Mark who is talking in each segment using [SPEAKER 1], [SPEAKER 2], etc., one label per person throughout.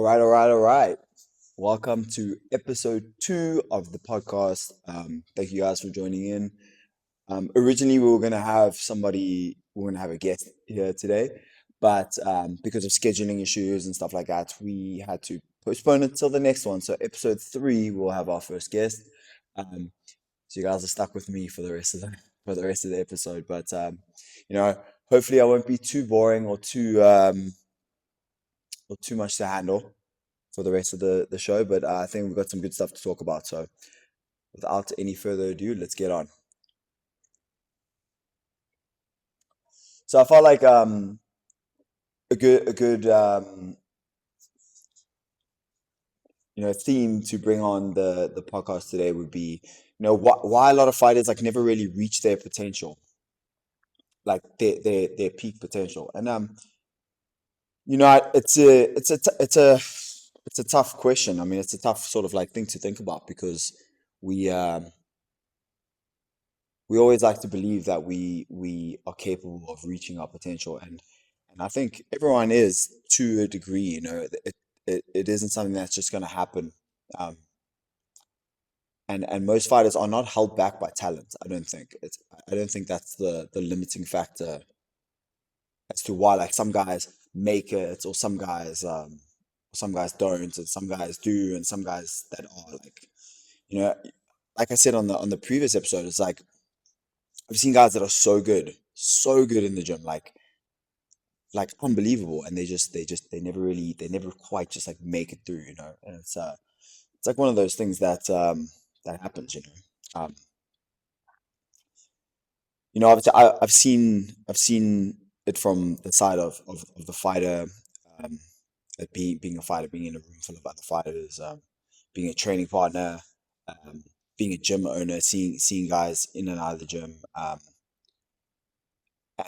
[SPEAKER 1] All right. Welcome to episode 2 of the podcast. Thank you guys for joining in. Originally, we were gonna have a guest here today, but because of scheduling issues and stuff like that, we had to postpone it till the next one. So, episode 3, we'll have our first guest. Um, so you guys are stuck with me for the rest of the episode. But you know, hopefully, I won't be too boring or too much to handle for the rest of the show, but I think we've got some good stuff to talk about. So, without any further ado, let's get on. So, I felt like a good theme to bring on the podcast today would be why a lot of fighters like never really reach their potential, like their peak potential, and it's a tough question. I mean, it's a tough sort of like thing to think about because we um we always like to believe that we are capable of reaching our potential, and I think everyone is to a degree. It isn't something that's just going to happen. um and most fighters are not held back by talent. I don't think that's the limiting factor as to why like some guys make it, or some guys don't, and some guys do, and some guys that are like, you know like I said on the previous episode, it's like I've seen guys that are so good in the gym, like unbelievable, and they never quite just like make it through, and it's like one of those things that happens, obviously I've seen it from the side of the fighter, um, being a fighter, being in a room full of other fighters, being a training partner, um, being a gym owner, seeing guys in and out of the gym,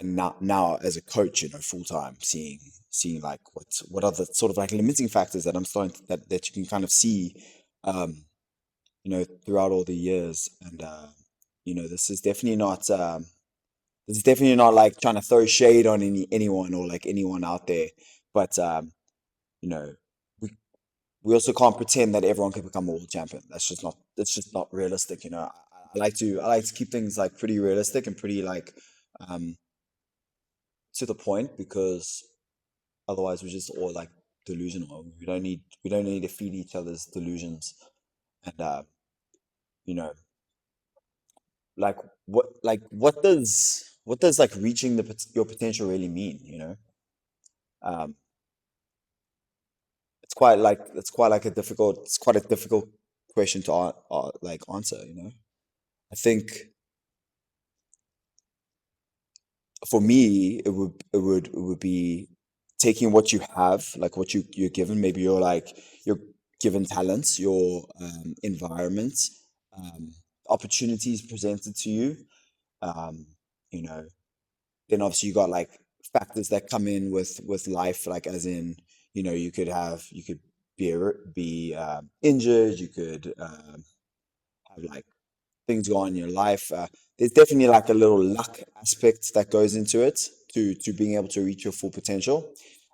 [SPEAKER 1] and now as a coach, full time, seeing like what are the sort of like limiting factors that I'm starting that you can kind of see, um, throughout all the years, and this is definitely not like trying to throw shade on anyone or like anyone out there, but you know, we we also can't pretend that everyone can become a world champion. That's just not realistic. I like to keep things like pretty realistic and pretty like um, to the point, because otherwise we're just all like delusional. We don't need to feed each other's delusions, and you know like what does like reaching your potential really mean? Um, it's quite a difficult question to like answer. I think for me it would be taking what you have, like what you're given. Maybe you're given talents, your environment, opportunities presented to you. um you know then obviously you got like factors that come in with life, like as in, you could be injured, you could have like things go on in your life. There's definitely like a little luck aspect that goes into it, to being able to reach your full potential.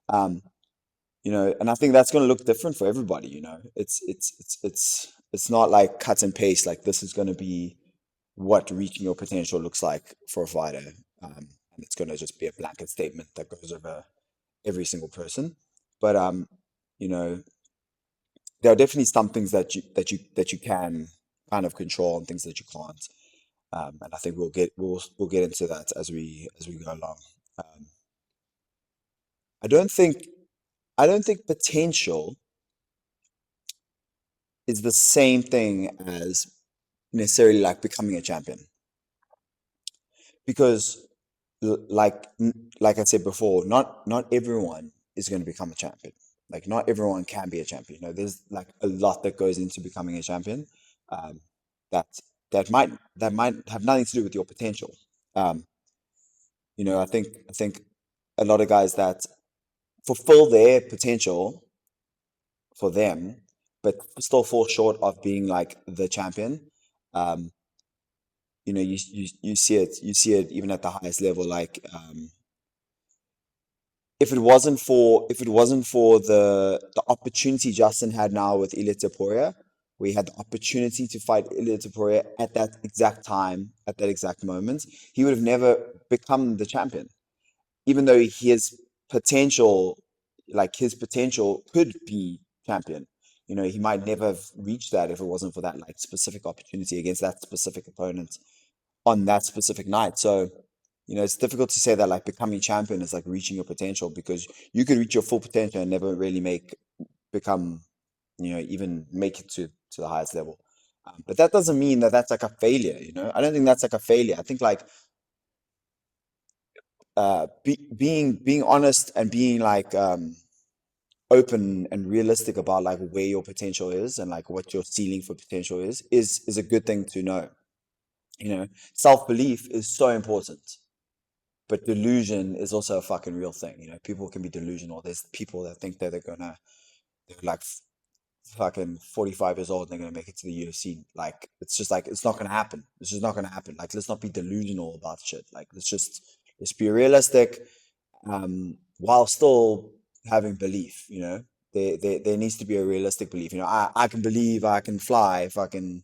[SPEAKER 1] um and I think that's going to look different for everybody. It's not like cut and paste, like this is going to be what reaching your potential looks like for a fighter. And it's going to just be a blanket statement that goes over every single person. But you know there are definitely some things that you can kind of control, and things that you can't. And I think we'll get into that as we go along. um, I don't think I don't think potential is the same thing as necessarily like becoming a champion, because like I said before, not everyone is going to become a champion. Like not everyone can be a champion. There's like a lot that goes into becoming a champion. Um, that that might have nothing to do with your potential. Um, I think a lot of guys that fulfill their potential for them, but still fall short of being like the champion. Um, you see it even at the highest level, like if it wasn't for the opportunity Justin had now with Ilia Topuria, we had the opportunity to fight Ilia Topuria at that exact time, at that exact moment, he would have never become the champion. Even though potential, his potential could be champion. He might never have reached that if it wasn't for that like specific opportunity against that specific opponent on that specific night. So, it's difficult to say that like becoming champion is like reaching your potential because you could reach your full potential and never really become, even make it to the highest level. But that doesn't mean that that's like a failure. I don't think that's like a failure. I think like being honest and being like open and realistic about like where your potential is and like what your ceiling for potential is a good thing to know. Self-belief is so important, but delusion is also a fucking real thing. People can be delusional. There's people that think that they're like fucking 45 years old and they're gonna make it to the UFC. Like it's just like it's not gonna happen. It's just not gonna happen. Like let's not be delusional about shit. Like let's be realistic, while still having belief. There needs to be a realistic belief. I can believe I can fly fucking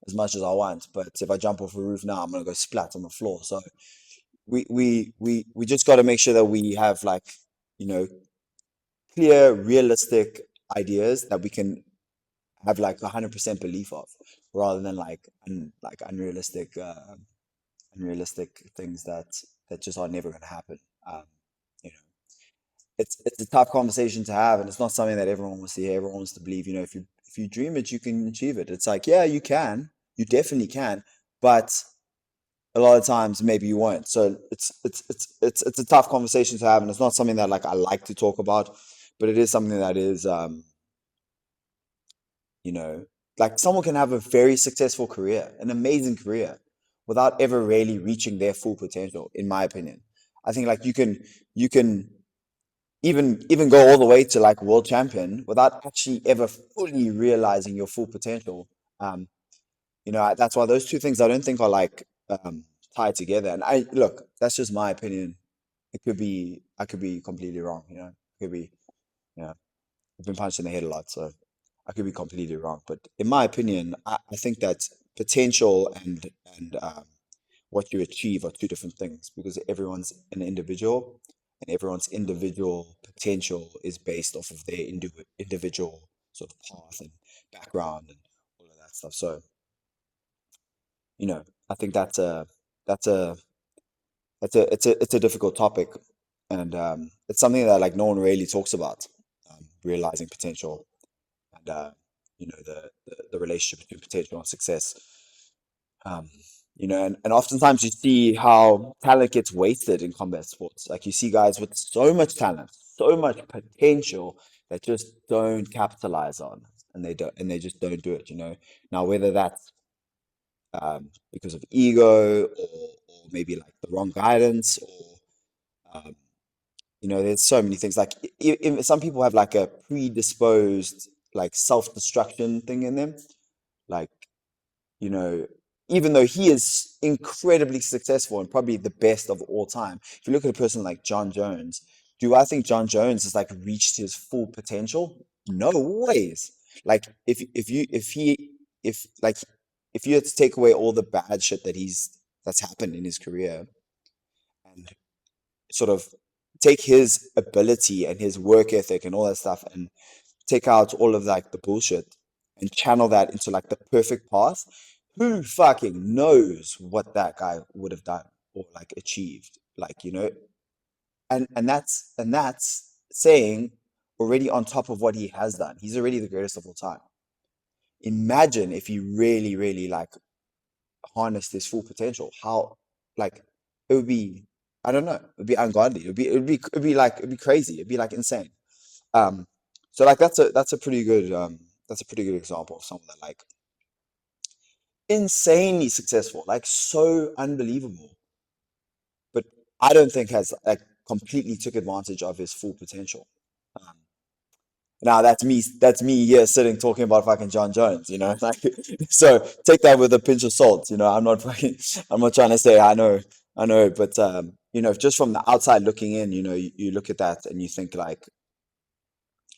[SPEAKER 1] as much as I want, but if I jump off a roof now, I'm gonna go splat on the floor. So we just got to make sure that we have like you know clear, realistic ideas that we can have like 100% belief of, rather than like unrealistic things that just are never going to happen. Um, you know, it's a tough conversation to have, and it's not something that everyone wants to hear. Everyone wants to believe, if you dream it, you can achieve it. It's like, yeah, you can, you definitely can, but a lot of times maybe you won't. So it's a tough conversation to have, and it's not something that like I like to talk about, but it is something that is you know like someone can have a very successful career, an amazing career, without ever really reaching their full potential, in my opinion. I think like you can even go all the way to like world champion without actually ever fully realizing your full potential. Um, that's why those two things I don't think are like tied together. And I look, that's just my opinion. I could be completely wrong. Could be, you know, I've been punched in the head a lot, so I could be completely wrong. But in my opinion, I think that potential and what you achieve are two different things, because everyone's an individual, and everyone's individual potential is based off of their individual sort of path and background and all of that stuff. So, I think that's a it's a difficult topic, and it's something that like no one really talks about, realizing potential and the relationship between potential and success. Um, and oftentimes you see how talent gets wasted in combat sports. Like you see guys with so much talent, so much potential that just don't capitalize on, and they just don't do it. Now whether that's because of ego, or maybe like the wrong guidance, or um, there's so many things. Like some people have like a predisposed like self-destruction thing in them. Like, you know, even though he is incredibly successful and probably the best of all time, if you look at a person like John Jones, do I think John Jones has like reached his full potential? No ways. Like if you had to take away all the bad shit that's happened in his career, and sort of take his ability and his work ethic and all that stuff, and take out all of like the bullshit and channel that into like the perfect path, who fucking knows what that guy would have done or like achieved? Like, and that's saying already on top of what he has done. He's already the greatest of all time. Imagine if he really, really like harnessed his full potential. How like it would be, I don't know, it would be ungodly. It'd be crazy. It'd be like insane. Um, so like that's a pretty good example of someone that like insanely successful, like so unbelievable, but I don't think has like completely took advantage of his full potential. Um, Now that's me here sitting talking about fucking John Jones, like so take that with a pinch of salt. I'm not trying to say I know I know, but just from the outside looking in, you look at that and you think like,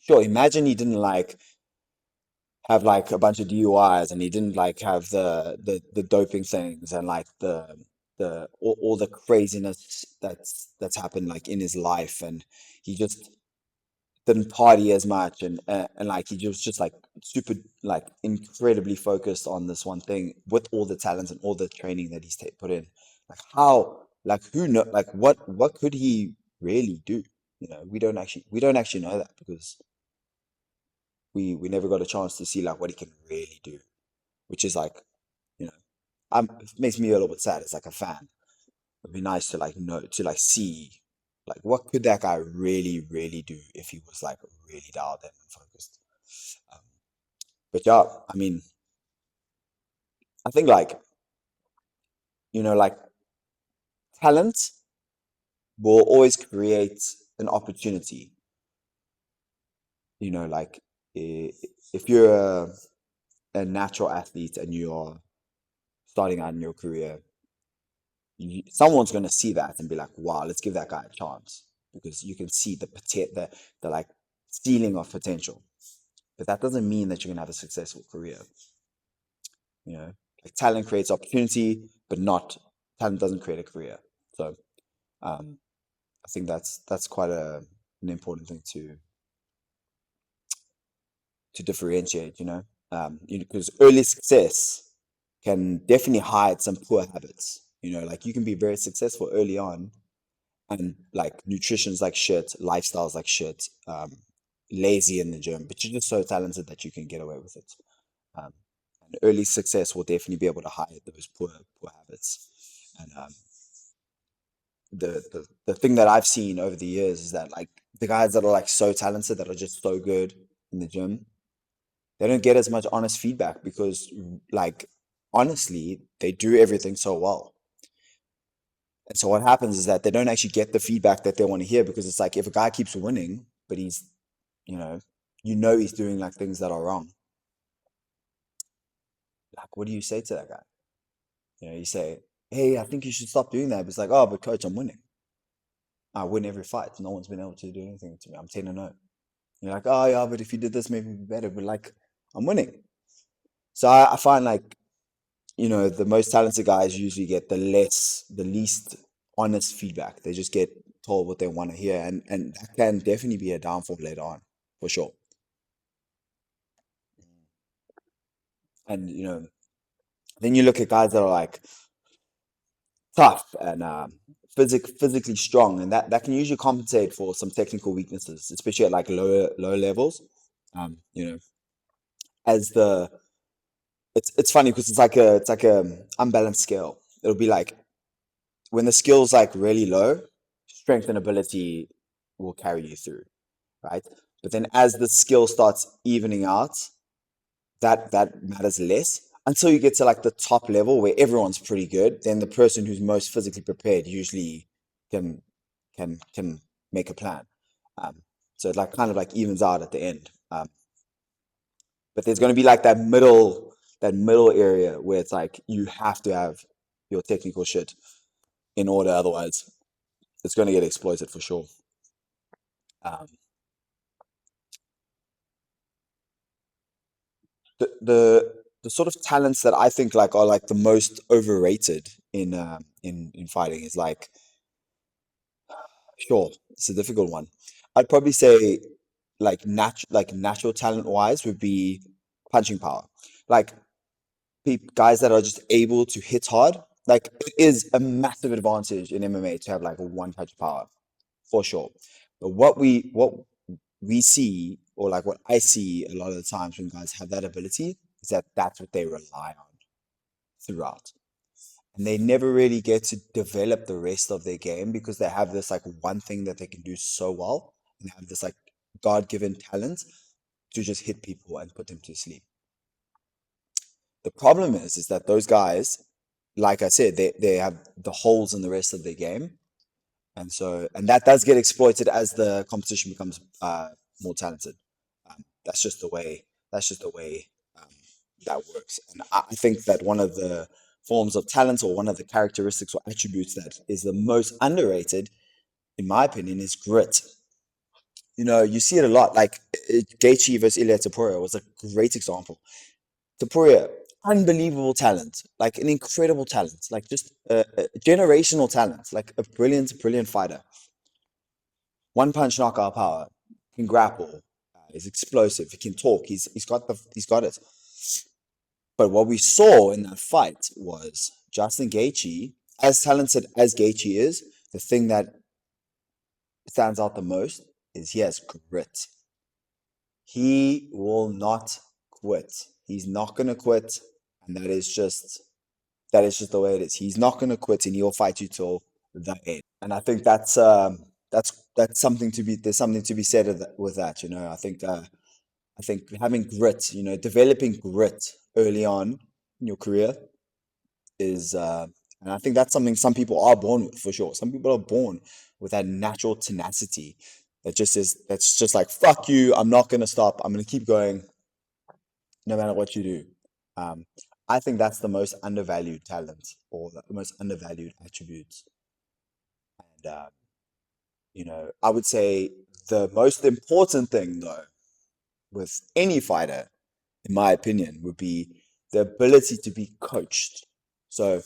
[SPEAKER 1] sure, imagine he didn't like have like a bunch of DUIs and he didn't like have the doping things and like the all the craziness that's happened like in his life, and he just didn't party as much, and like he was just like super like incredibly focused on this one thing with all the talents and all the training that he's put in. Like how, like who know, like what could he really do? We don't actually know that because we never got a chance to see like what he can really do, which is like, you know, it makes me a little bit sad as like a fan. It'd be nice to like know, to like see like what could that guy really really do if he was like really dialed in and focused. Um, but yeah, I mean, I think like, like talent will always create an opportunity. Like if you're a natural athlete and you're starting out in your career, someone's going to see that and be like, wow, let's give that guy a chance, because you can see the like ceiling of potential. But that doesn't mean that you're going to have a successful career. Like talent creates opportunity, but not talent doesn't create a career. So um, I think that's quite an important thing to differentiate. Because early success can definitely hide some poor habits. Like you can be very successful early on, and like nutrition's like shit, lifestyle's like shit, lazy in the gym, but you're just so talented that you can get away with it. Um, and early success will definitely be able to hide those poor habits. And the thing that I've seen over the years is that like the guys that are like so talented, that are just so good in the gym, they don't get as much honest feedback because like honestly they do everything so well. And so what happens is that they don't actually get the feedback that they want to hear, because it's like if a guy keeps winning, but he's, you know, he's doing like things that are wrong. Like, what do you say to that guy? You say, hey, I think you should stop doing that. But it's like, oh, but coach, I'm winning. I win every fight. No one's been able to do anything to me. I'm 10-0. You're like, oh yeah, but if you did this, maybe it'd be better. But like, I'm winning. So I find like, the most talented guys usually get the least honest feedback. They just get told what they want to hear, and that can definitely be a downfall later on, for sure. And then you look at guys that are like tough and physically strong, and that can usually compensate for some technical weaknesses, especially at like lower levels. Um, you know, as the it's funny because it's like a unbalanced scale. It'll be like when the skill's like really low, strength and ability will carry you through, right? But then as the skill starts evening out, that matters less until you get to like the top level where everyone's pretty good. Then the person who's most physically prepared usually can can make a plan. Um, so it like kind of like evens out at the end. But there's going to be like that middle area where it's like you have to have your technical shit in order, otherwise it's going to get exploited for sure. Um, the sort of talents that I think like are like the most overrated in fighting is like, sure, it's a difficult one. I'd probably say like natural talent wise would be punching power. Like guys that are just able to hit hard. Like it is a massive advantage in MMA to have like a one punch power, for sure. But what we see, or like what I see a lot of the times when guys have that ability, is that that's what they rely on throughout. And they never really get to develop the rest of their game because they have this like one thing that they can do so well, and they have this like God-given talent to just hit people and put them to sleep. The problem is that those guys, like I said, they have the holes in the rest of their game, and that does get exploited as the competition becomes more talented. That's just the way. That's just the way um, that works. And I think that one of the forms of talent, or one of the characteristics or attributes that is the most underrated, in my opinion, is grit. You know, you see it a lot. Like Gaethje versus Ilia Topuria was a great example. Topuria, unbelievable talent, like an incredible talent, like just a generational talent, like a brilliant, brilliant fighter. One punch knockout power, can grapple, he's explosive, he can talk, he's got it. But what we saw in that fight was Justin Gaethje, as talented as Gaethje is, the thing that stands out the most is he has grit. He will not quit. He's not gonna quit, and that is just the way it is. He's not gonna quit, and he'll fight you till the end. And I think that's something to be there's something to be said with that. You know, I think having grit, you know, developing grit early on in your career is, and I think that's something some people are born with for sure. Some people are born with that natural tenacity that's just like, fuck you, I'm not gonna stop, I'm gonna keep going no matter what you do. Um, I think that's the most undervalued talent, or the most undervalued attribute. And you know, I would say the most important thing though with any fighter, in my opinion, would be the ability to be coached. So,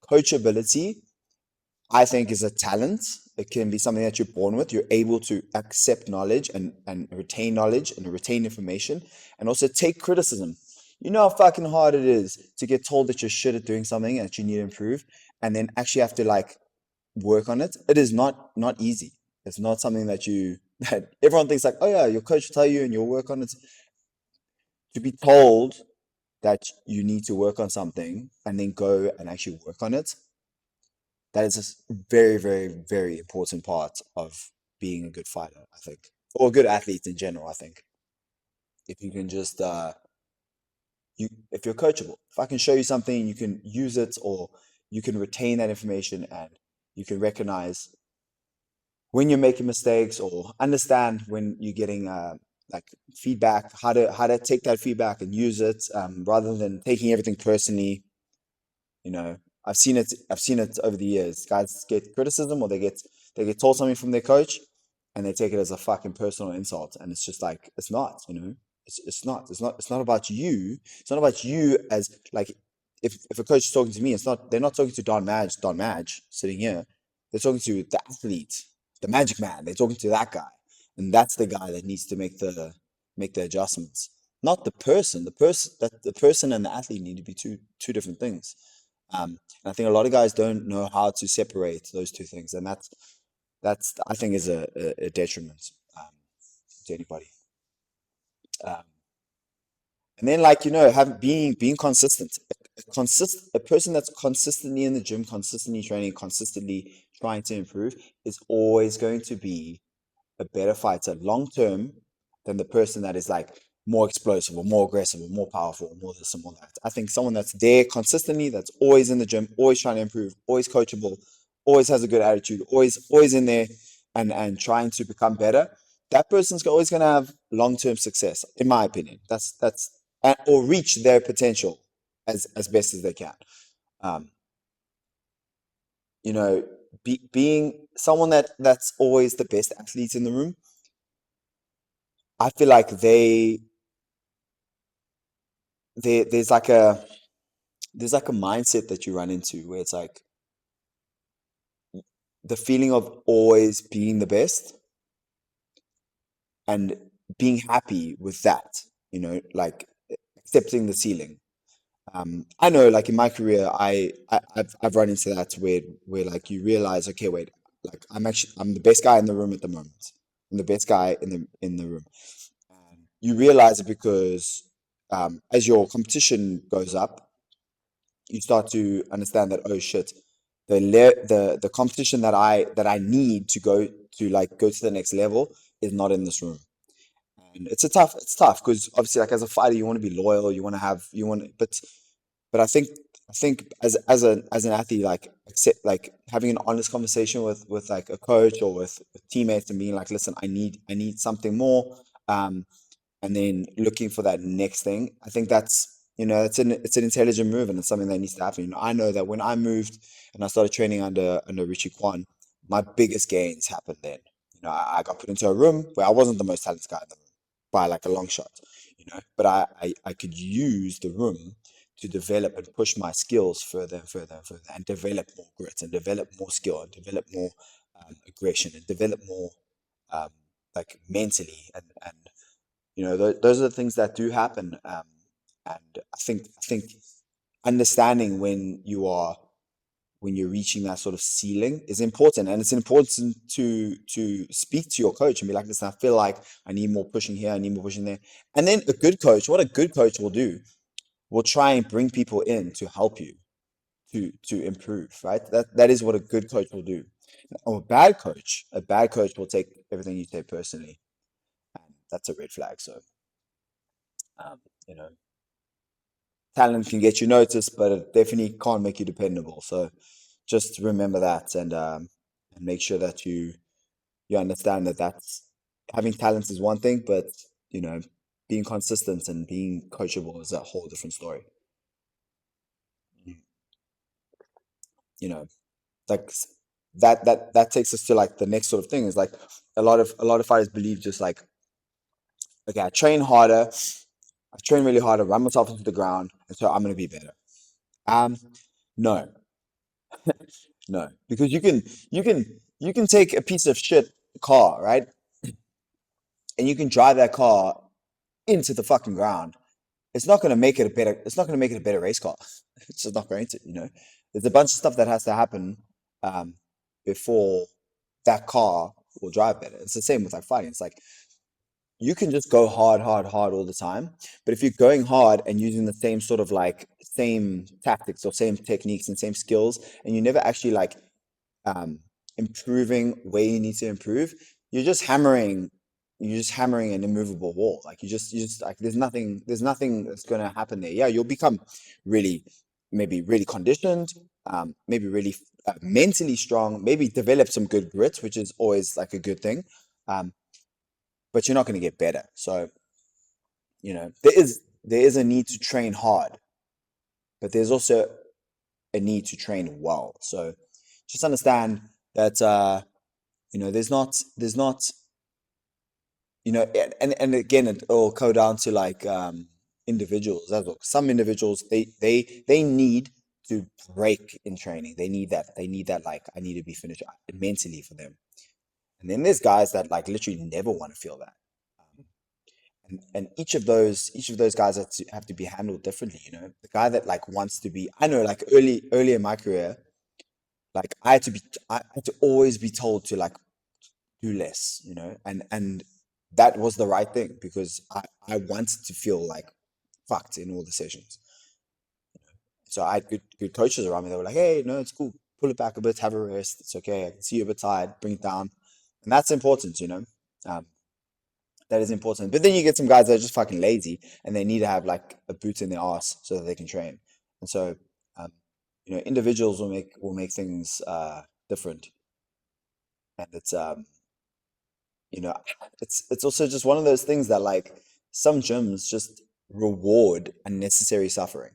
[SPEAKER 1] coachability, I think, is a talent. It can be something that you're born with. You're able to accept knowledge and retain knowledge and retain information, and also take criticism. You know how fucking hard it is to get told that you're shit at doing something and that you need to improve, and then actually have to like work on it. It is not easy. It's not something that you that everyone thinks like, oh yeah, your coach will tell you and you'll work on it. To be told that you need to work on something and then go and actually work on it, that is a very, very, very important part of being a good fighter, I think, or a good athlete in general. I think if you can just if you're coachable, if I can show you something, you can use it, or you can retain that information, and you can recognize when you're making mistakes, or understand when you're getting like feedback, how to take that feedback and use it, rather than taking everything personally. You know, I've seen it over the years. Guys get criticism, or they get told something from their coach, and they take it as a fucking personal insult, and it's just like, it's not. You know, it's not about you. It's not about you as like, if a coach is talking to me, they're not talking to Don Madge sitting here. They're talking to the athlete, the Magic Man. They're talking to that guy, and that's the guy that needs to make the adjustments, not the person. The person and the athlete need to be two different things. And I think a lot of guys don't know how to separate those two things, and that's I think is a detriment, to anybody. Um, and then, like, you know, having being consistent. A person that's consistently in the gym, consistently training, consistently trying to improve, is always going to be a better fighter long term than the person that is like more explosive or more aggressive or more powerful or more this and more that. I think someone that's there consistently, that's always in the gym, always trying to improve, always coachable, always has a good attitude, always in there and trying to become better. That person's always going to have long term success, in my opinion. Or reach their potential as best as they can. Um, you know, being someone that's always the best athlete in the room, I feel like there's like a mindset that you run into where it's like the feeling of always being the best and being happy with that, you know, like accepting the ceiling. I know, like in my career, I've run into that where like you realize, okay, wait, like I'm the best guy in the room at the moment. I'm the best guy in the room. You realize it because, as your competition goes up, you start to understand that, oh shit, the competition that I need to go to the next level is not in this room. And it's tough because obviously, like, as a fighter, you want to be loyal, but I think as an athlete, like, accept, like, having an honest conversation with like a coach or with teammates, and being like, listen, I need something more. And then looking for that next thing. I think that's it's an intelligent move, and it's something that needs to happen. I know that when I moved and I started training under Richie Kwan, my biggest gains happened then. I got put into a room where I wasn't the most talented guy in the room by like a long shot, but I could use the room to develop and push my skills further and further and further, and develop more grit and develop more skill and develop more aggression and develop more um, like mentally, and those are the things that do happen. And I think understanding when you're reaching that sort of ceiling is important, and it's important to speak to your coach and be like, listen, I feel like I need more pushing here, I need more pushing there. And then what a good coach will do, will try and bring people in to help you to improve, right? That is what a good coach will do. Or a bad coach will take everything you say personally, and that's a red flag. So um, you know talent can get you noticed, but it definitely can't make you dependable. So just remember that, and make sure that you understand that that's having talent is one thing, but you know being consistent and being coachable is a whole different story. Mm. You know, like that takes us to like the next sort of thing is like a lot of fighters believe just like, okay, I train harder, I train really hard, I run myself into the ground, and so I'm gonna be better. Um, no, no, because you can take a piece of shit car, right, and you can drive that car into the fucking ground. It's not going to make it a better. It's not going to make it a better race car. It's just not going to. There's a bunch of stuff that has to happen um, before that car will drive better. It's the same with like fighting. It's like you can just go hard, hard, hard all the time, but if you're going hard and using the same sort of like same tactics or same techniques and same skills, and you never actually like um, improving where you need to improve, you're just hammering, an immovable wall. Like you just like there's nothing that's going to happen there. Yeah, you'll become really, maybe really conditioned, maybe really mentally strong, maybe develop some good grit, which is always like a good thing. Um, but you're not going to get better. So, there is a need to train hard, but there's also a need to train well. So just understand that there's not and again it all go down to like individuals as well. Some individuals they need to break in training. They need that like, I need to be finished mentally for them. And then there's guys that like literally never want to feel that. Um, and each of those guys have to be handled differently. The guy that like wants to be, I know, like early in my career, like I had to always be told to like do less, and that was the right thing, because I wanted to feel like fucked in all the sessions. So I had good coaches around me. They were like, hey, no, it's cool. Pull it back a bit, have a rest. It's okay. I can see you're a bit tired. Bring it down. And that's important. Um, that is important. But then you get some guys that are just fucking lazy, and they need to have like a boot in their ass so that they can train. And so, um, individuals will make things different. And you know, it's also just one of those things that like some gyms just reward unnecessary suffering.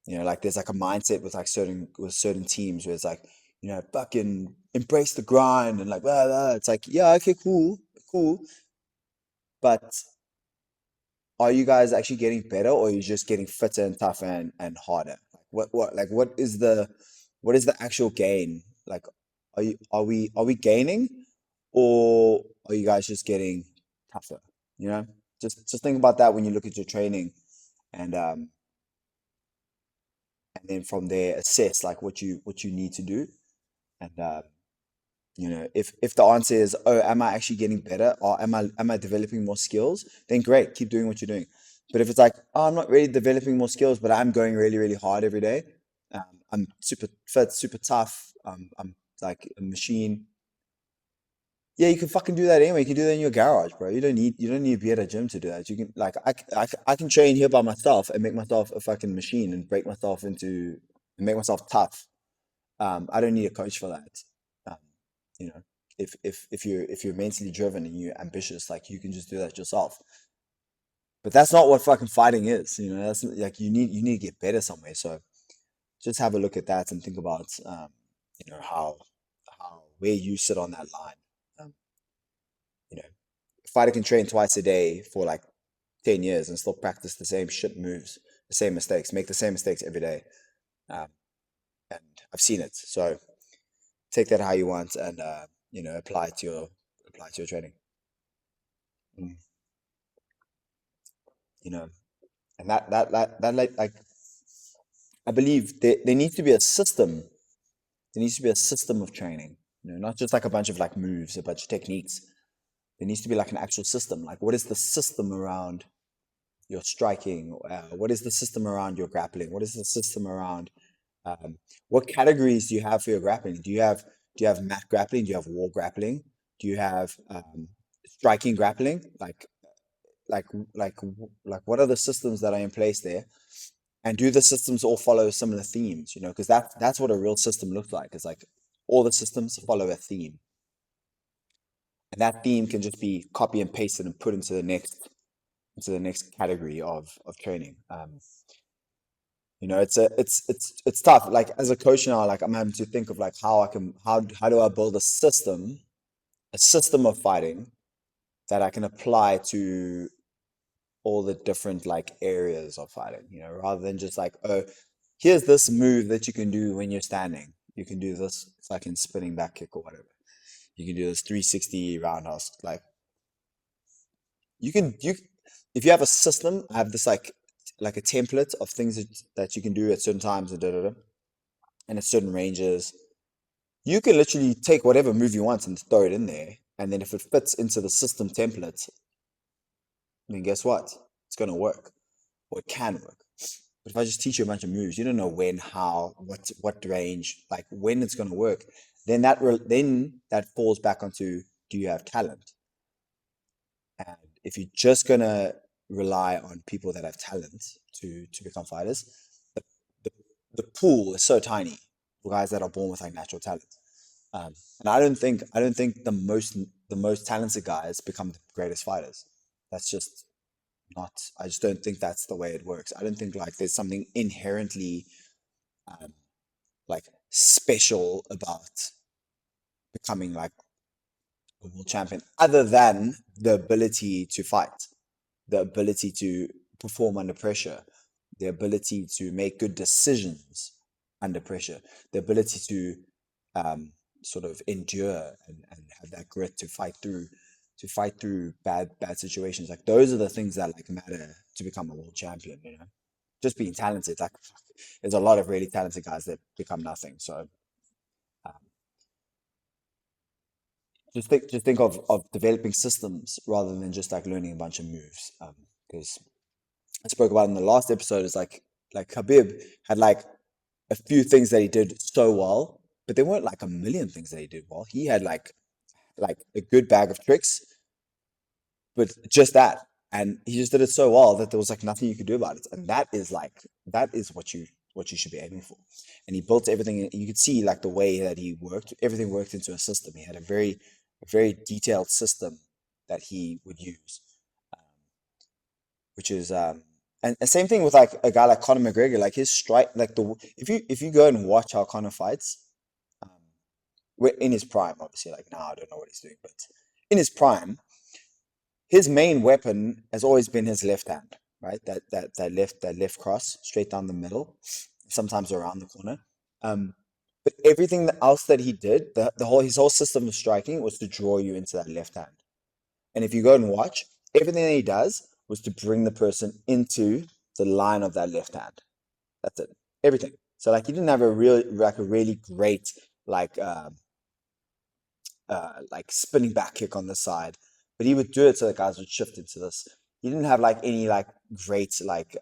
[SPEAKER 1] Like there's like a mindset with certain teams where it's like, fucking embrace the grind and like blah, blah. It's like, yeah, okay, cool, cool, but are you guys actually getting better, or are you just getting fitter and tougher and harder? Like what is the actual gain? Like, are we gaining, or are you guys just getting tougher? You know, just think about that when you look at your training, and and then from there assess like what you need to do. And if the answer is, oh, am I actually getting better, or am I developing more skills, then great, keep doing what you're doing. But if it's like, oh, I'm not really developing more skills, but I'm going really, really hard every day, I'm super fit, super tough, I'm like a machine. Yeah, you can fucking do that anyway. You can do that in your garage, bro. You don't need to be at a gym to do that. You can like I can train here by myself and make myself a fucking machine and break myself into and make myself tough. I don't need a coach for that. Um, you know, if you're mentally driven and you're ambitious, like you can just do that yourself. But that's not what fucking fighting is. That's like you need to get better somewhere. So just have a look at that and think about how where you sit on that line. Um, you know, a fighter can train twice a day for like 10 years and still practice the same shit moves, the same mistakes, make the same mistakes every day. Um, and I've seen it. So take that how you want and apply it to your training. Mm. You know, and that like I believe there needs to be a system. There needs to be a system of training. Not just like a bunch of like moves, a bunch of techniques. There needs to be like an actual system. Like, what is the system around your striking? What is the system around your grappling? What is the system around um, what categories do you have for your grappling? Do you have mat grappling? Do you have wall grappling? Do you have striking grappling? Like like like what are the systems that are in place there? And do the systems all follow similar themes? Because that's what a real system looks like. It's like all the systems follow a theme, and that theme can just be copy and pasted and put into the next category of training. It's tough. Like as a coach now, like I'm having to think of like how do I build a system of fighting that I can apply to all the different like areas of fighting, rather than just like, oh, here's this move that you can do when you're standing. You can do this fucking spinning back kick or whatever. You can do this 360 roundhouse. Like you if you have a system, I have this like a template of things that you can do at certain times and and at certain ranges. You can literally take whatever move you want and throw it in there. And then if it fits into the system template, then guess what? It's going to work, or it can work. But if I just teach you a bunch of moves, you don't know when, how, what range, like when it's going to work. Then that falls back onto, do you have talent? And if you're just going to rely on people that have talent to become fighters, the, the, the pool is so tiny for guys that are born with like natural talent. And I don't think the most talented guys become the greatest fighters. That's just not. I just don't think that's the way it works. I don't think like there's something inherently um, like special about becoming like a world champion, other than the ability to fight, the ability to perform under pressure, the ability to make good decisions under pressure, the ability to um, sort of endure and have that grit to fight through bad situations. Like those are the things that like matter to become a world champion. Just being talented. Like there's a lot of really talented guys that become nothing. So um, just think of developing systems rather than just like learning a bunch of moves. Because I spoke about in the last episode is like Khabib had like a few things that he did so well, but there weren't like a million things that he did well. He had like a good bag of tricks, but just that, and he just did it so well that there was like nothing you could do about it. And that is what you should be aiming for. And he built everything. You could see like the way that he worked. Everything worked into a system. He had a very detailed system that he would use, um, which is and same thing with like a guy like Conor McGregor. Like his strike, like if you go and watch how Conor fights, um, in his prime, obviously, like now I don't know what he's doing, but in his prime, his main weapon has always been his left hand, right? That left cross straight down the middle, sometimes around the corner. Um, but everything else that he did, his whole system of striking was to draw you into that left hand. And if you go and watch, everything that he does was to bring the person into the line of that left hand. That's it. Everything. So like he didn't have a really great like like spinning back kick on the side, but he would do it so the guys would shift into this. He didn't have like any like great like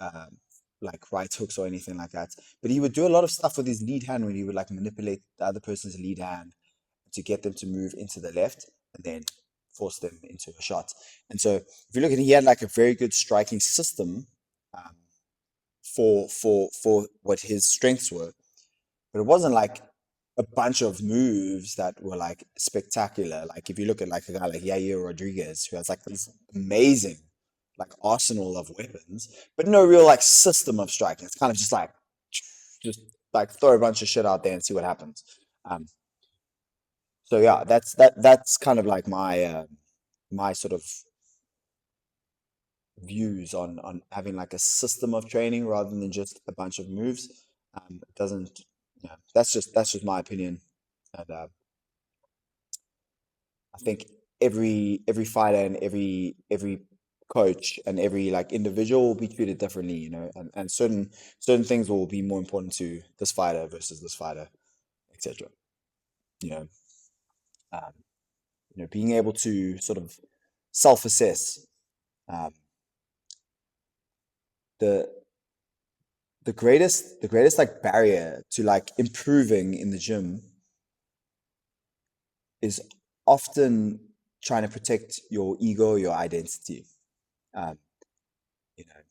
[SPEAKER 1] right hooks or anything like that, but he would do a lot of stuff with his lead hand when he would like manipulate the other person's lead hand to get them to move into the left and then force them into a shot. And so if you look at it, he had like a very good striking system um, for what his strengths were, but it wasn't like a bunch of moves that were like spectacular. Like if you look at like a guy like Yair Rodriguez, who has like these amazing like arsenal of weapons, but no real like system of striking. It's kind of just like throw a bunch of shit out there and see what happens. Um, so yeah, that's kind of like my sort of views on having like a system of training rather than just a bunch of moves. It doesn't, yeah, that's just my opinion, and I think every fighter and every coach and every like individual will be treated differently, and certain things will be more important to this fighter versus this fighter, etc. You know, um, being able to sort of self-assess. Um, the the greatest like barrier to like improving in the gym is often trying to protect your ego, your identity. Um, you know,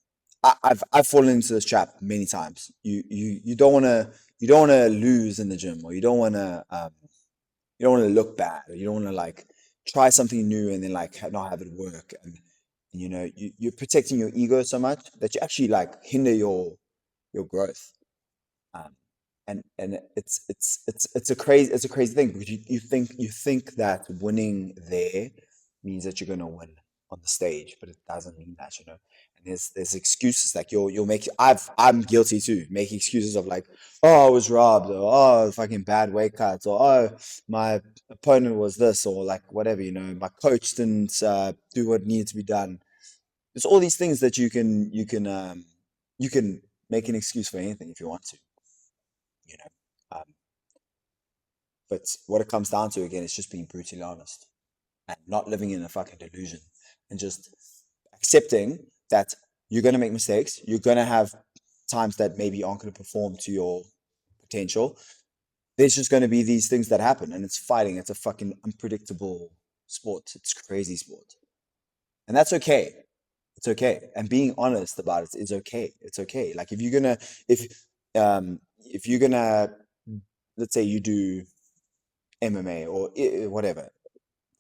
[SPEAKER 1] I've fallen into this trap many times. You don't want to lose in the gym, or you don't want to look bad, or you don't want to like try something new and then like not have it work, and you're protecting your ego so much that you actually like hinder your growth. um, and it's a crazy thing, because you think that winning there means that you're going to win on the stage, but it doesn't mean that. And there's excuses like you'll make. I'm guilty too, making excuses of like, oh, I was robbed, or oh, fucking bad weight cuts, or oh, my opponent was this, or like whatever. My coach didn't do what needed to be done. There's all these things that you can make an excuse for anything if you want to. you know. But what it comes down to again is just being brutally honest and not living in a fucking delusion, and just accepting that you're going to make mistakes. You're going to have times that maybe aren't going to perform to your potential. There's just going to be these things that happen, and it's fighting. It's a fucking unpredictable sport. It's crazy sport, and that's okay. It's okay, and being honest about it is okay. It's okay. Like if you're gonna, let's say you do MMA or whatever,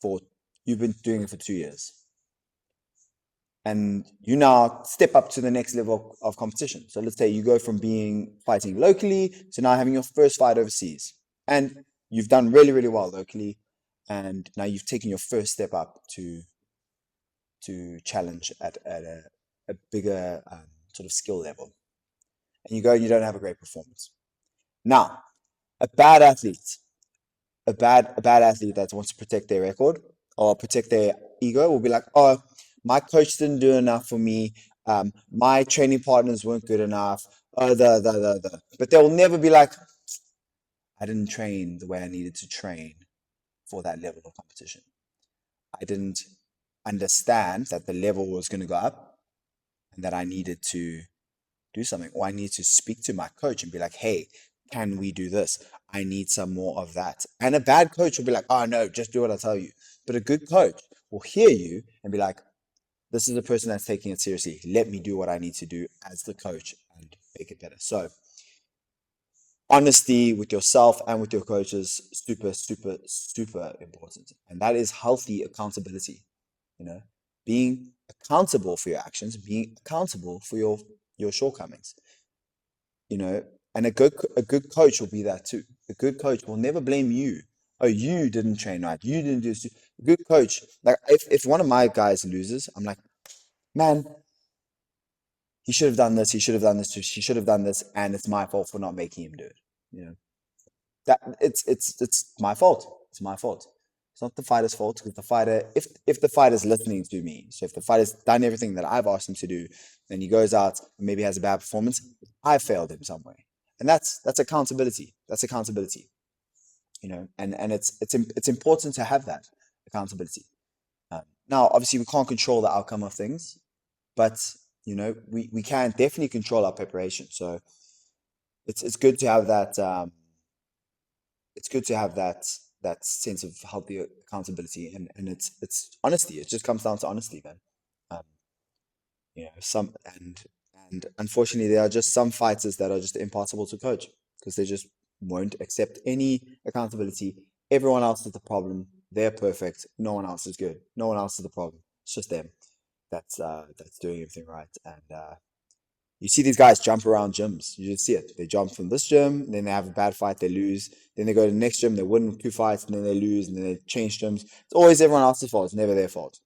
[SPEAKER 1] for you've been doing it for 2 years, and you now step up to the next level of competition. So let's say you go from being fighting locally to now having your first fight overseas, and you've done really, really well locally, and now you've taken your first step up to challenge at a bigger sort of skill level, and you go and you don't have a great performance. Now, a bad athlete a bad athlete that wants to protect their record or protect their ego will be like, oh, my coach didn't do enough for me. My training partners weren't good enough. But they'll never be like, I didn't train the way I needed to train for that level of competition. I didn't understand that the level was going to go up and that I needed to do something, or I need to speak to my coach and be like, hey, can we do this? I need some more of that. And a bad coach will be like, oh no, just do what I tell you. But a good coach will hear you and be like, this is a person that's taking it seriously. Let me do what I need to do as the coach and make it better. So honesty with yourself and with your coach is super, super, super important. And that is healthy accountability, you know, being accountable for your actions, being accountable for your shortcomings. And a good coach will be that too. A good coach will never blame you. Oh, you didn't train right. You didn't do this. A good coach, like if one of my guys loses, I'm like, man, he should have done this. He should have done this. He should have done this, and it's my fault for not making him do it. You know that it's my fault. It's my fault. It's not the fighter's fault, because the fighter, if the fighter's listening to me, so if the fighter's done everything that I've asked him to do, then he goes out and maybe has a bad performance, I failed him some way, and that's accountability. That's accountability. And it's important to have that accountability. Now, obviously, we can't control the outcome of things, but we can definitely control our preparation. So it's good to have that. It's good to have that sense of healthy accountability, and it's honesty. It just comes down to honesty, man. Um, some and unfortunately, there are just some fighters that are just impossible to coach, because they just won't accept any accountability. Everyone else is the problem. They're perfect. No one else is good. No one else is the problem. It's just them. that's doing everything right. And you see these guys jump around gyms. You just see it. They jump from this gym, then they have a bad fight, they lose. Then they go to the next gym, they win two fights, and then they lose, and then they change gyms. It's always everyone else's fault. It's never their fault.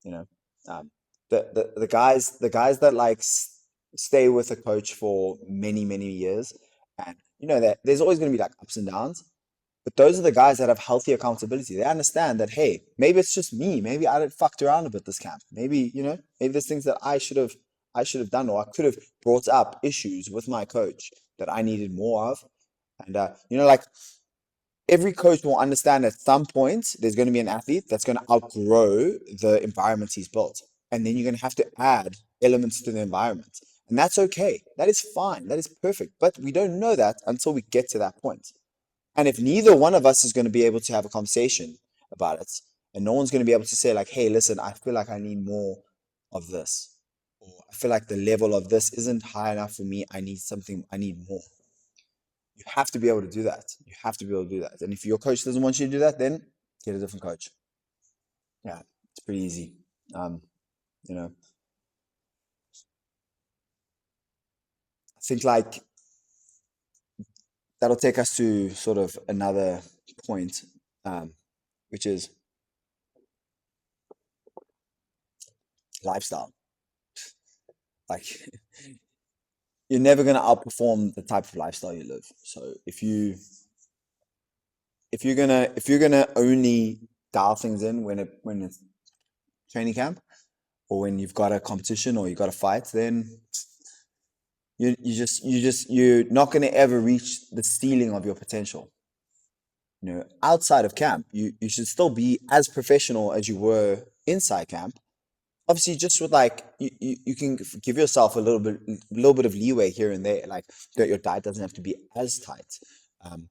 [SPEAKER 1] You know, um, the guys that like stay with a coach for many years, and you know that there's always going to be like ups and downs. But those are the guys that have healthy accountability. They understand that, hey, maybe it's just me. Maybe I did fucked around a bit this camp. Maybe, maybe there's things that I should have done, or I could have brought up issues with my coach that I needed more of. And like every coach will understand at some point there's going to be an athlete that's going to outgrow the environment he's built. And then you're going to have to add elements to the environment. And that's okay. That is fine. That is perfect. But we don't know that until we get to that point. And if neither one of us is going to be able to have a conversation about it, and no one's going to be able to say, like, hey, listen, I feel like I need more of this, or I feel like the level of this isn't high enough for me, I need more. You have to be able to do that. You have to be able to do that. And if your coach doesn't want you to do that, then get a different coach. Yeah, it's pretty easy. Um, you know, I think like that'll take us to sort of another point, um, which is lifestyle. Like you're never going to outperform the type of lifestyle you live. So if you're gonna only dial things in when it's training camp, or when you've got a competition or you've got a fight, then you're not going to ever reach the ceiling of your potential. Outside of camp, you should still be as professional as you were inside camp. Obviously, just with like you can give yourself a little bit of leeway here and there, like that your diet doesn't have to be as tight. Um,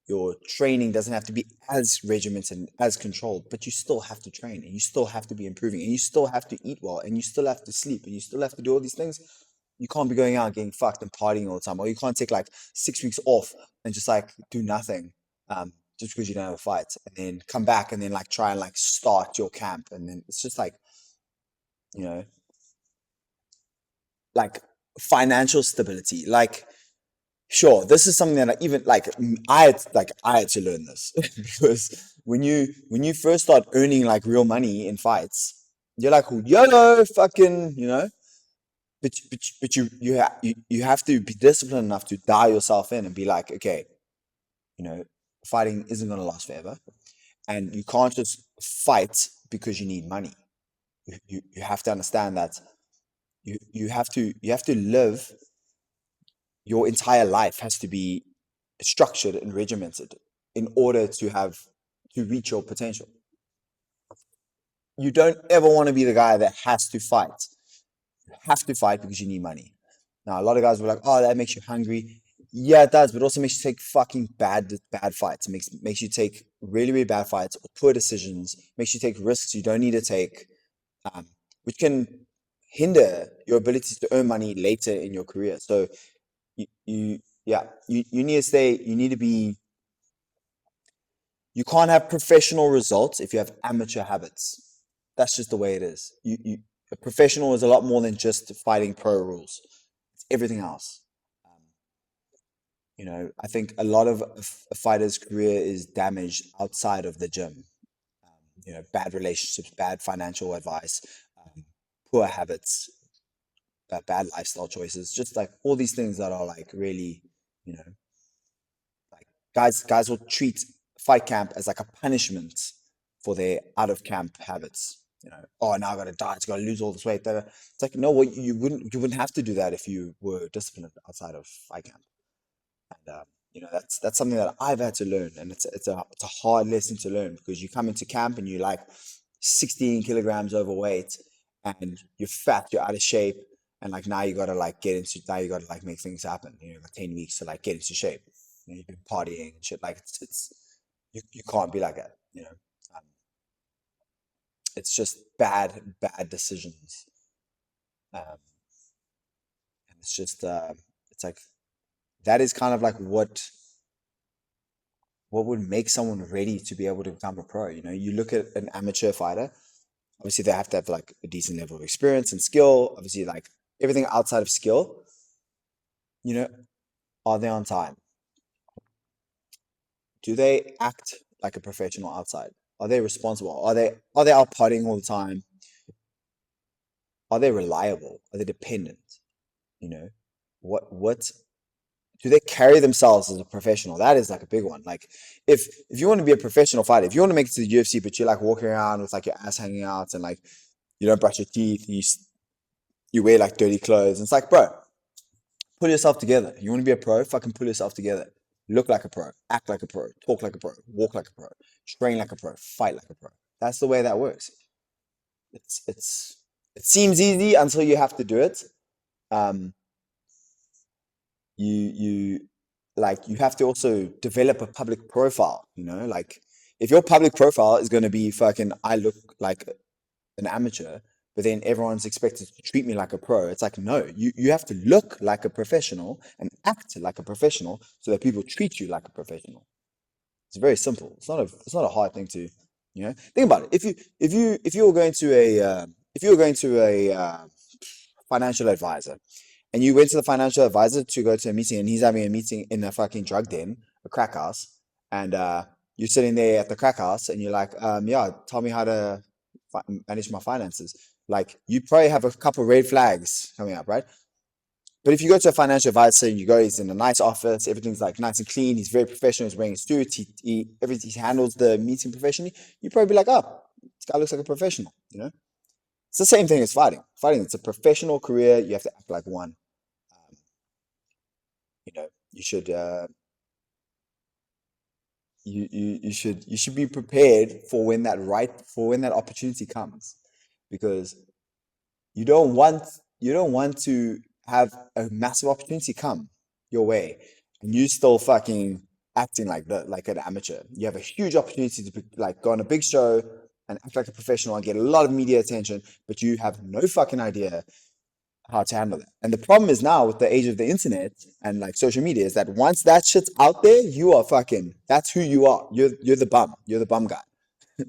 [SPEAKER 1] your training doesn't have to be as regimented and as controlled, but you still have to train, and you still have to be improving, and you still have to eat well, and you still have to sleep, and you still have to do all these things. You can't be going out getting fucked and partying all the time, or you can't take like 6 weeks off and just like do nothing, just because you don't have a fight, and then come back and then like try and like start your camp, and then it's just you know, like financial stability. Like, sure, this is something that even like I had to learn this because when you first start earning like real money in fights, you're like, YOLO, fucking, but you have to be disciplined enough to dial yourself in and be like, okay, you know, fighting isn't gonna last forever, and you can't just fight because you need money. You have to understand that you have to live. Your entire life has to be structured and regimented in order to reach your potential. You don't ever want to be the guy that has to fight. You have to fight because you need money. Now, a lot of guys were like, "Oh, that makes you hungry." Yeah, it does, but it also makes you take fucking bad fights. It makes you take really bad fights, or poor decisions. Makes you take risks you don't need to take, um, which can hinder your ability to earn money later in your career. So you need to stay. You can't have professional results if you have amateur habits. That's just the way it is. A professional is a lot more than just fighting pro rules. It's everything else. Um, I think a lot of a fighter's career is damaged outside of the gym. Bad relationships, bad financial advice, poor habits, bad lifestyle choices, just like all these things that are like really, you know, like guys will treat fight camp as like a punishment for their out of camp habits. Oh, now I gotta diet, I gotta lose all this weight. It's like, no, well, you wouldn't have to do that if you were disciplined outside of fight camp. And that's something that I've had to learn, and it's a hard lesson to learn, because you come into camp and you're like 16 kilograms overweight, and you're fat, you're out of shape, and like now you gotta like make things happen. Like 10 weeks to like get into shape. You've been partying and shit. Like it's you can't be like that. Um, it's just bad decisions. Um, and it's just it's like that is kind of like what would make someone ready to be able to become a pro. You look at an amateur fighter, Obviously, they have to have like a decent level of experience and skill. Obviously, like everything outside of skill, you know, are they on time? Do they act like a professional outside? Are they responsible? Are they out partying all the time? Are they reliable? Are they dependent? You know, what do they carry themselves as a professional? That is like a big one. Like if you want to be a professional fighter, if you want to make it to the UFC, but you're like walking around with like your ass hanging out and like you don't brush your teeth, you wear like dirty clothes, and it's like, bro, pull yourself together. You want to be a pro? Fucking pull yourself together. Look like a pro, act like a pro, talk like a pro, walk like a pro, train like a pro, fight like a pro. That's the way that works. It's it seems easy until you have to do it. Um, you like you have to also develop a public profile, like if your public profile is going to be fucking I look like an amateur, but then everyone's expected to treat me like a pro. It's like, no, you have to look like a professional and act like a professional so that people treat you like a professional. It's very simple. It's not a hard thing to, think about it. If you were going to a financial advisor, and you went to the financial advisor to go to a meeting, and he's having a meeting in a fucking drug den, a crack house, and you're sitting there at the crack house, and you're like, yeah, tell me how to manage my finances. Like, you probably have a couple red flags coming up, right? But if you go to a financial advisor and he's in a nice office, everything's like nice and clean, he's very professional, he's wearing a suit, he handles the meeting professionally, you probably be like, oh, this guy looks like a professional, It's the same thing as fighting. Fighting, it's a professional career. You have to act like one. Um, you should you should be prepared for when that opportunity comes, because you don't want you don't want to have a massive opportunity come your way and you still fucking acting like an amateur. You have a huge opportunity to like go on a big show and act like a professional and get a lot of media attention, but you have no fucking idea how to handle that. And the problem is now with the age of the internet and like social media is that once that shit's out there, you are fucking, that's who you are. You're the bum. You're the bum guy.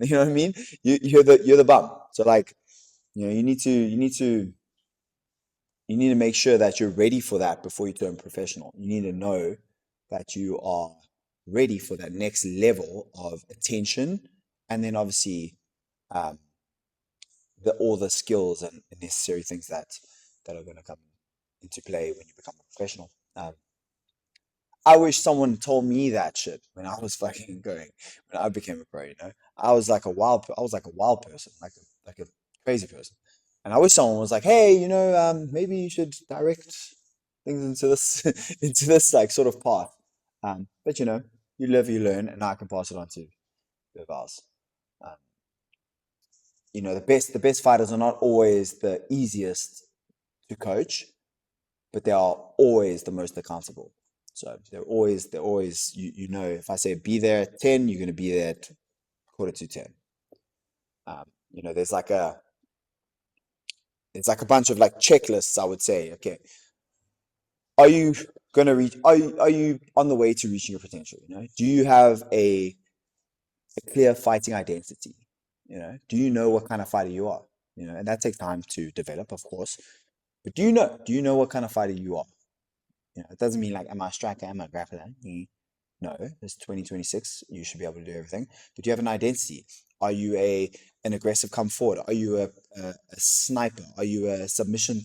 [SPEAKER 1] You know what I mean? You're the bum. So like, you need to make sure that you're ready for that before you turn professional. You need to know that you are ready for that next level of attention, and then obviously um, all the skills and necessary things that are going to come into play when you become a professional. I wish someone told me that shit when I was fucking going when I became a pro. I was like a wild person, like a crazy person, and I wish someone was like, hey, maybe you should direct things into this into this like sort of path. But you live, you learn, and now I can pass it on to whoever else. Um, the best fighters are not always the easiest to coach, but they are always the most accountable. So they're always if I say be there at 10, you're going to be there at quarter to 10. There's like a bunch of like checklists, I would say. Okay, are you going to reach, are you on the way to reaching your potential? Do you have a clear fighting identity? Do you know what kind of fighter you are? And that takes time to develop, of course. But do you know what kind of fighter you are? It doesn't mean like, am I a striker, am I a grappler? No, it's 2026. You should be able to do everything. But do you have an identity? Are you an aggressive come forward? Are you a sniper? Are you a submission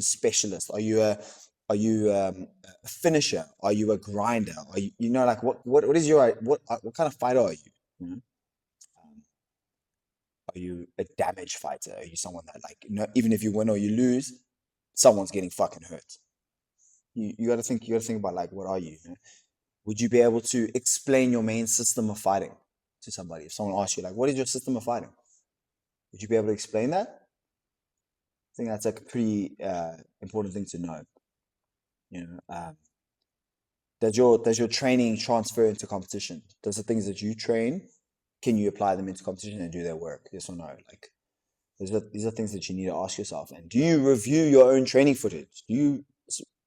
[SPEAKER 1] specialist? Are you a finisher? Are you a grinder? Are you like what is your what kind of fighter are you? Um, are you a damage fighter? Are you someone that like even if you win or you lose, someone's getting fucking hurt? You got to think. You got to think about like what are you? Would you be able to explain your main system of fighting to somebody? If someone asks you, like, what is your system of fighting? Would you be able to explain that? I think that's like a pretty important thing to know. Does your training transfer into competition? Does the things that you train, can you apply them into competition and do their work? Yes or no? Like, these are things that you need to ask yourself. And do you review your own training footage? Do you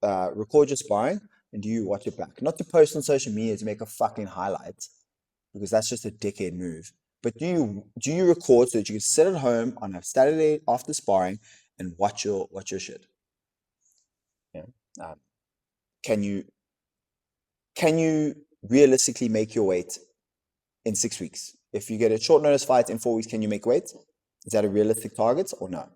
[SPEAKER 1] record your sparring? And do you watch it back? Not to post on social media to make a fucking highlight, because that's just a dickhead move. But do you record so that you can sit at home on a Saturday after sparring and watch your shit? Yeah. Um, can you can you realistically make your weight in 6 weeks? If you get a short notice fight in 4 weeks, can you make weight? Is that a realistic target or no?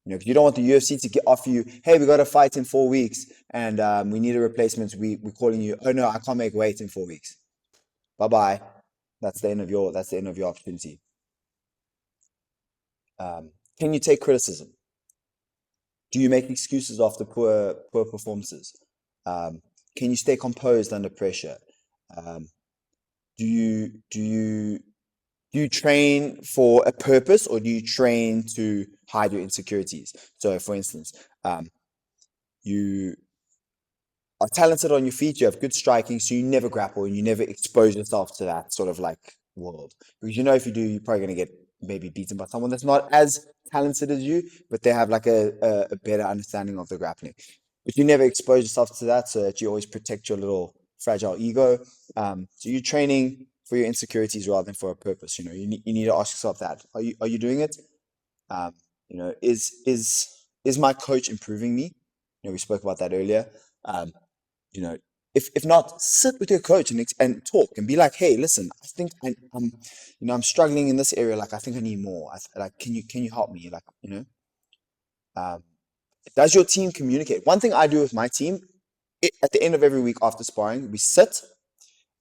[SPEAKER 1] You know, 'cause you don't want the UFC to get offer you, hey, we got a fight in 4 weeks and we need a replacement. We're calling you. Oh no, I can't make weight in 4 weeks. Bye bye. That's the end of your opportunity. Can you take criticism? Do you make excuses after poor performances? Um, can you stay composed under pressure? Um, do you train for a purpose or do you train to hide your insecurities? So, for instance, you are talented on your feet, you have good striking, so you never grapple and you never expose yourself to that sort of like world. Because you know if you do, you're probably going to get maybe beaten by someone that's not as talented as you, but they have like a better understanding of the grappling. But you never expose yourself to that so that you always protect your little fragile ego. So you're training for your insecurities rather than for a purpose. You know, you need to ask yourself that. Are you doing it? Um, is my coach improving me? You know, we spoke about that earlier. Um, you know, if not, sit with your coach and talk and be like, hey, listen, I think I'm struggling in this area. Like, I think I need more. Like, can you help me? Like, um, does your team communicate? One thing I do with my team, at the end of every week after sparring, we sit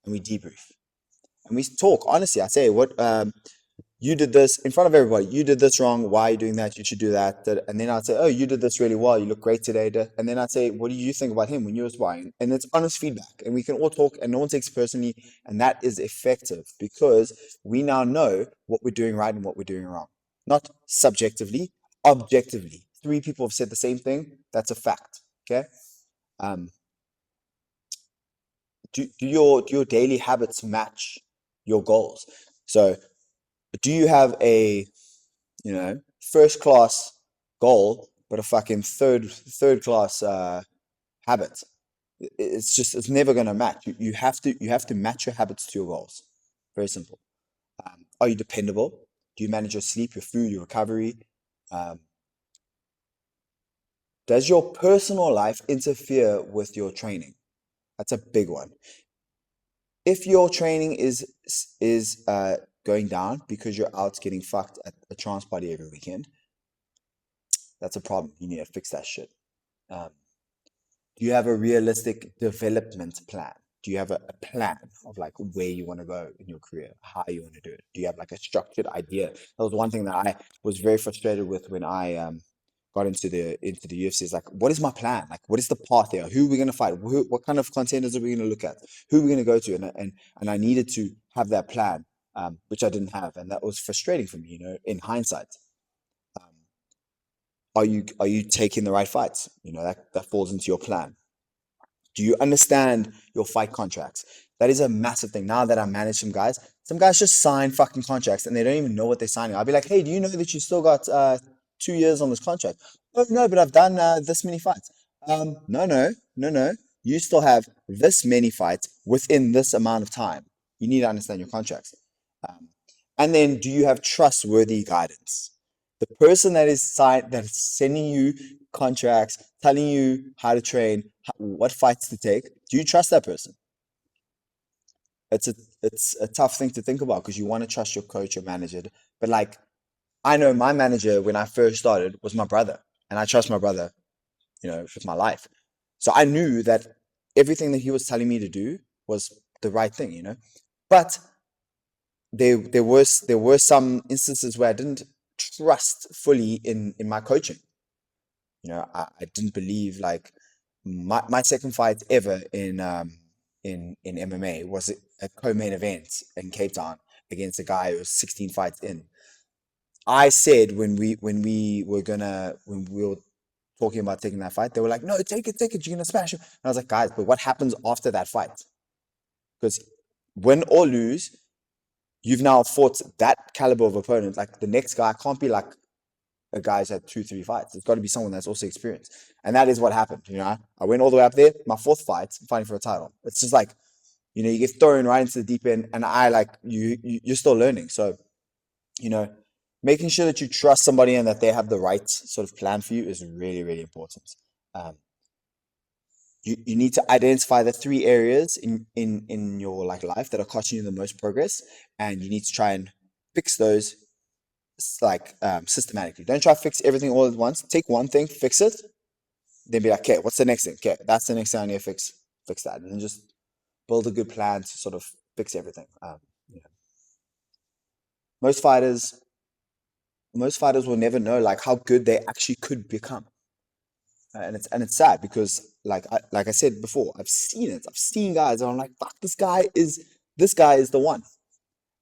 [SPEAKER 1] and we debrief and we talk. Honestly, I say, what you did this in front of everybody. You did this wrong. Why are you doing that? You should do that. And then I'd say, oh, you did this really well. You look great today. And then I'd say, what do you think about him when you were sparring? And it's honest feedback. And we can all talk and no one takes it personally. And that is effective because we now know what we're doing right and what we're doing wrong. Not subjectively, objectively. Three people have said the same thing. That's a fact. Okay. Um, do your daily habits match your goals? So do you have a first class goal, but a fucking third class habit? It's never gonna match. You have to match your habits to your goals. Very simple. Are you dependable? Do you manage your sleep, your food, your recovery? Um, does your personal life interfere with your training? That's a big one. If your training is going down because you're out getting fucked at a trance party every weekend, that's a problem. You need to fix that shit. Um, do you have a realistic development plan? Do you have a plan of like where you want to go in your career, how you want to do it? Do you have like a structured idea? That was one thing that I was very frustrated with when I got into the UFC. Is like, what is my plan? Like, what is the path here? Who are we going to fight? What kind of contenders are we going to look at? Who are we going to go to? And I needed to have that plan, which I didn't have, and that was frustrating for me. In hindsight. Um, are you taking the right fights? That falls into your plan. Do you understand your fight contracts? That is a massive thing. Now that I manage some guys just sign fucking contracts and they don't even know what they're signing. I'll be like, hey, do you know that you still got 2 years on this contract? Oh no, but I've done this many fights. No, no, no, no. You still have this many fights within this amount of time. You need to understand your contracts. Um, and then, do you have trustworthy guidance? The person that is sending you contracts, telling you how to train, what fights to take. Do you trust that person? It's a tough thing to think about because you want to trust your coach or manager. But like I know my manager when I first started was my brother, and I trust my brother, with my life. So I knew that everything that he was telling me to do was the right thing. But there were some instances where I didn't trust fully in my coaching. I didn't believe like my second fight ever in MMA was a co-main event in Cape Town against a guy who was 16 fights in. I said when we were talking about taking that fight, they were like, "No, take it, you're gonna smash him." And I was like, "Guys, but what happens after that fight? Because win or lose, you've now fought that caliber of opponent. Like the next guy can't be like a guy's had 2, 3 fights. It's got to be someone that's also experienced. And that is what happened. I went all the way up there. My fourth fight, fighting for a title. It's just like, you get thrown right into the deep end, and I like you're still learning. So You know, making sure that you trust somebody and that they have the right sort of plan for you is really, really important. Um, you need to identify the three areas in your like life that are costing you the most progress, and you need to try and fix those like systematically. Don't try to fix everything all at once. Take one thing, fix it, then be like, okay, what's the next thing? Okay, that's the next thing I need to fix that, and then just build a good plan to sort of fix everything. You know, most fighters, most fighters will never know like how good they actually could become, and it's sad because like I said before, I've seen it. I've seen guys, and I'm like, fuck, this guy is the one.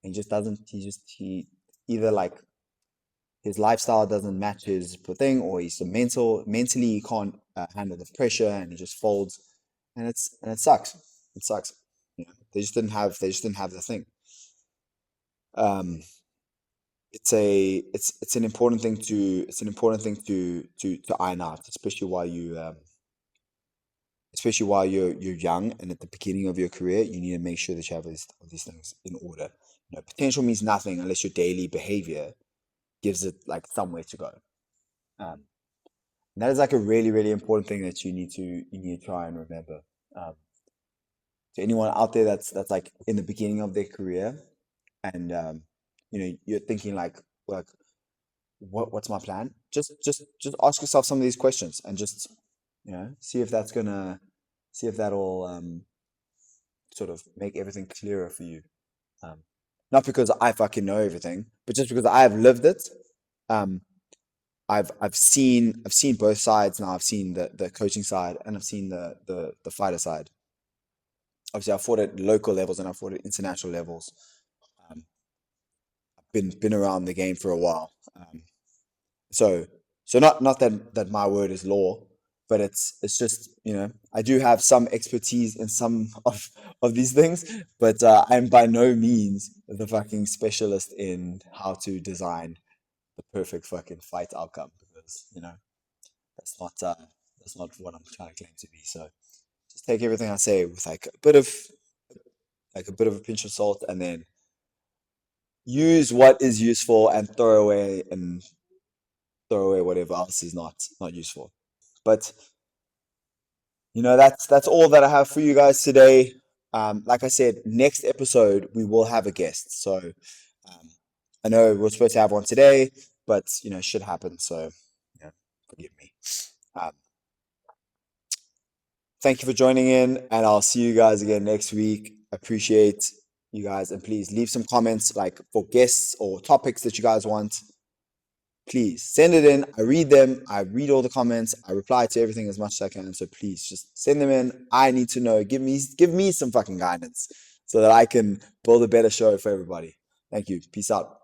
[SPEAKER 1] And he just doesn't. He either like his lifestyle doesn't match his thing, or he's mentally he can't handle the pressure, and he just folds, and it sucks. It sucks. You know, they just didn't have the thing. Um, it's an important thing to iron out, especially while you're young and at the beginning of your career. You need to make sure that you have these things in order. You know, potential means nothing unless your daily behavior gives it like somewhere to go. Um, and that is like a really, really important thing that you need to try and remember. Um, to anyone out there that's like in the beginning of their career, and you're thinking like what's my plan? Just ask yourself some of these questions, and just see if that'll sort of make everything clearer for you. Um, Not because I fucking know everything, but just because I have lived it. Um, I've seen both sides now. I've seen the coaching side, and I've seen the fighter side. Obviously, I fought at local levels and I fought at international levels. Um, been around the game for a while. So not that my word is law, but it's just I do have some expertise in some of these things, but I'm by no means the fucking specialist in how to design the perfect fucking fight outcome, because that's not that's not what I'm trying to claim to be. So just take everything I say with like a bit of a pinch of salt, and then use what is useful and throw away whatever else is not useful. But that's all that I have for you guys today. Like I said, next episode we will have a guest. So I know we're supposed to have one today, but shit happens. So forgive me. Um, Thank you for joining in, and I'll see you guys again next week. Appreciate you guys, and please leave some comments like for guests or topics that you guys want. Please send it in. I read them. I read all the comments. I reply to everything as much as I can. So please just send them in. I need to know. Give me some fucking guidance so that I can build a better show for everybody. Thank you. Peace out.